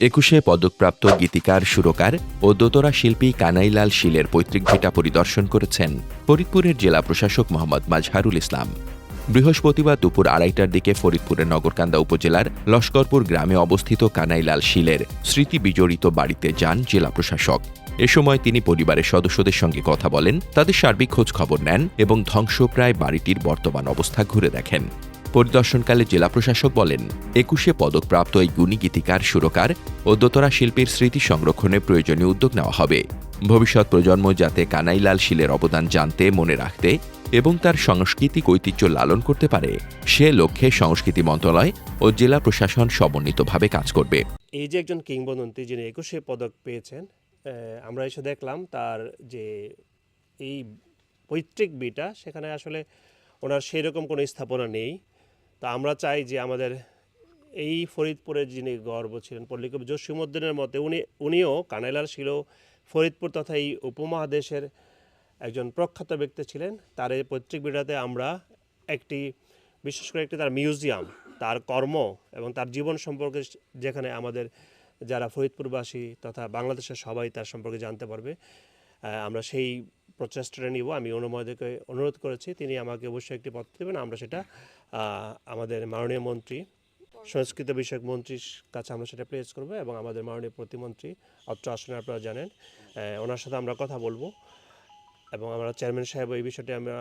একুশে পদকপ্রাপ্ত গীতিকার সুরকার ও দোতরা শিল্পী কানাইলাল শীলের পৈতৃক ভিটা পরিদর্শন করেছেন ফরিদপুরের জেলা প্রশাসক মোহাম্মদ মাজহারুল ইসলাম। বৃহস্পতিবার দুপুর ২:৩০টার দিকে ফরিদপুরের নগরকান্দা উপজেলার লস্করপুর গ্রামে অবস্থিত কানাইলাল শীলের স্মৃতি বিজড়িত বাড়িতে যান জেলা প্রশাসক। এ সময় তিনি পরিবারের সদস্যদের সঙ্গে কথা বলেন, তাদের সার্বিক খোঁজ খবর নেন এবং ধ্বংসপ্রায় বাড়িটির বর্তমান অবস্থা ঘুরে দেখেন। পরিদর্শনকালে জেলা প্রশাসক বলেন, একুশে পদকপ্রাপ্ত এই গুণী গীতিকার সুরকার ও দোতরা শিল্পীর স্মৃতি সংরক্ষণে প্রয়োজনীয় উদ্যোগ নেওয়া হবে। ভবিষ্যৎ প্রজন্ম যাতে কানাইলাল শীলের অবদান জানতে, মনে রাখতে এবং তার সাংস্কৃতিক ঐতিহ্য লালন করতে পারে, সে লক্ষ্যে সংস্কৃতি মন্ত্রণালয় ও জেলা প্রশাসন সমন্বিতভাবে কাজ করবে। এই যে একজন কিংবদন্তি যিনি একুশে পদক পেয়েছেন, আমরা এসে দেখলাম তার যে এই পৈতৃক বিটা, সেখানে আসলে ওনার সেই রকম কোনো স্থাপনা নেই। তো আমরা চাই যে আমাদের এই ফরিদপুরের যিনি গর্ব ছিলেন পল্লীকবি জসীমউদ্দীনের মতে উনিও কানাইলাল শীলও ফরিদপুর তথা এই উপমহাদেশের একজন প্রখ্যাত ব্যক্তি ছিলেন। তার এই পৈতৃক বিটাতে আমরা বিশেষ করে একটি তার মিউজিয়াম, তার কর্ম এবং তার জীবন সম্পর্কে, যেখানে আমাদের যারা ফরিদপুরবাসী তথা বাংলাদেশের সবাই তার সম্পর্কে জানতে পারবে, আমরা সেই প্রচেষ্টাটা নিব। আমি অনুমোদকে অনুরোধ করেছি, তিনি আমাকে অবশ্যই একটি পত্র দেবেন। আমরা সেটা আমাদের মাননীয় মন্ত্রী, সংস্কৃতি বিষয়ক মন্ত্রীর কাছে আমরা সেটা প্লেস করবো এবং আমাদের মাননীয় প্রতিমন্ত্রী অত্র আসনে আপনারা জানেন, ওনার সাথে আমরা কথা বলবো এবং আমরা চেয়ারম্যান সাহেব এই বিষয়টি আমরা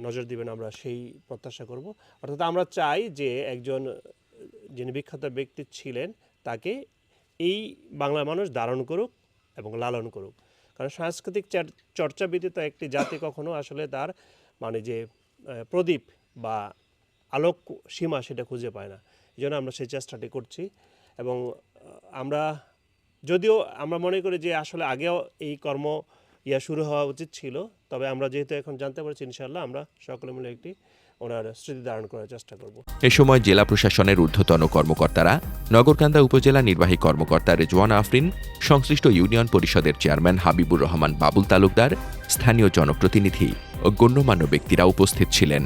নজর দিবেন, আমরা সেই প্রত্যাশা করব। অর্থাৎ আমরা চাই যে একজন যিনি বিখ্যাত ব্যক্তি ছিলেন তাকে এই বাংলার মানুষ ধারণ করুক এবং লালন করুক। কারণ সাংস্কৃতিক চর্চা ব্যতীত একটি জাতি কখনো আসলে তার যে প্রদীপ বা আলোক সীমা সেটা খুঁজে পায় না। এই জন্য আমরা সেই চেষ্টাটি করছি এবং যদিও আমরা মনে করি যে আসলে আগেও এই কর্ম শুরু হওয়া উচিত ছিল, তবে আমরা যেহেতু এখন জানতে পারছি, ইনশাআল্লাহ আমরা সকলে মিলে একটি ওনার স্মৃতি ধারণ করার চেষ্টা করব। এ সময় জেলা প্রশাসনের ঊর্ধ্বতন কর্মকর্তারা, নগরকান্দা উপজেলা নির্বাহী কর্মকর্তা রেজওয়ান আফরিন, সংশ্লিষ্ট ইউনিয়ন পরিষদের চেয়ারম্যান হাবিবুর রহমান বাবুল তালুকদার, স্থানীয় জনপ্রতিনিধি ও গণ্যমান্য ব্যক্তিরা উপস্থিত ছিলেন।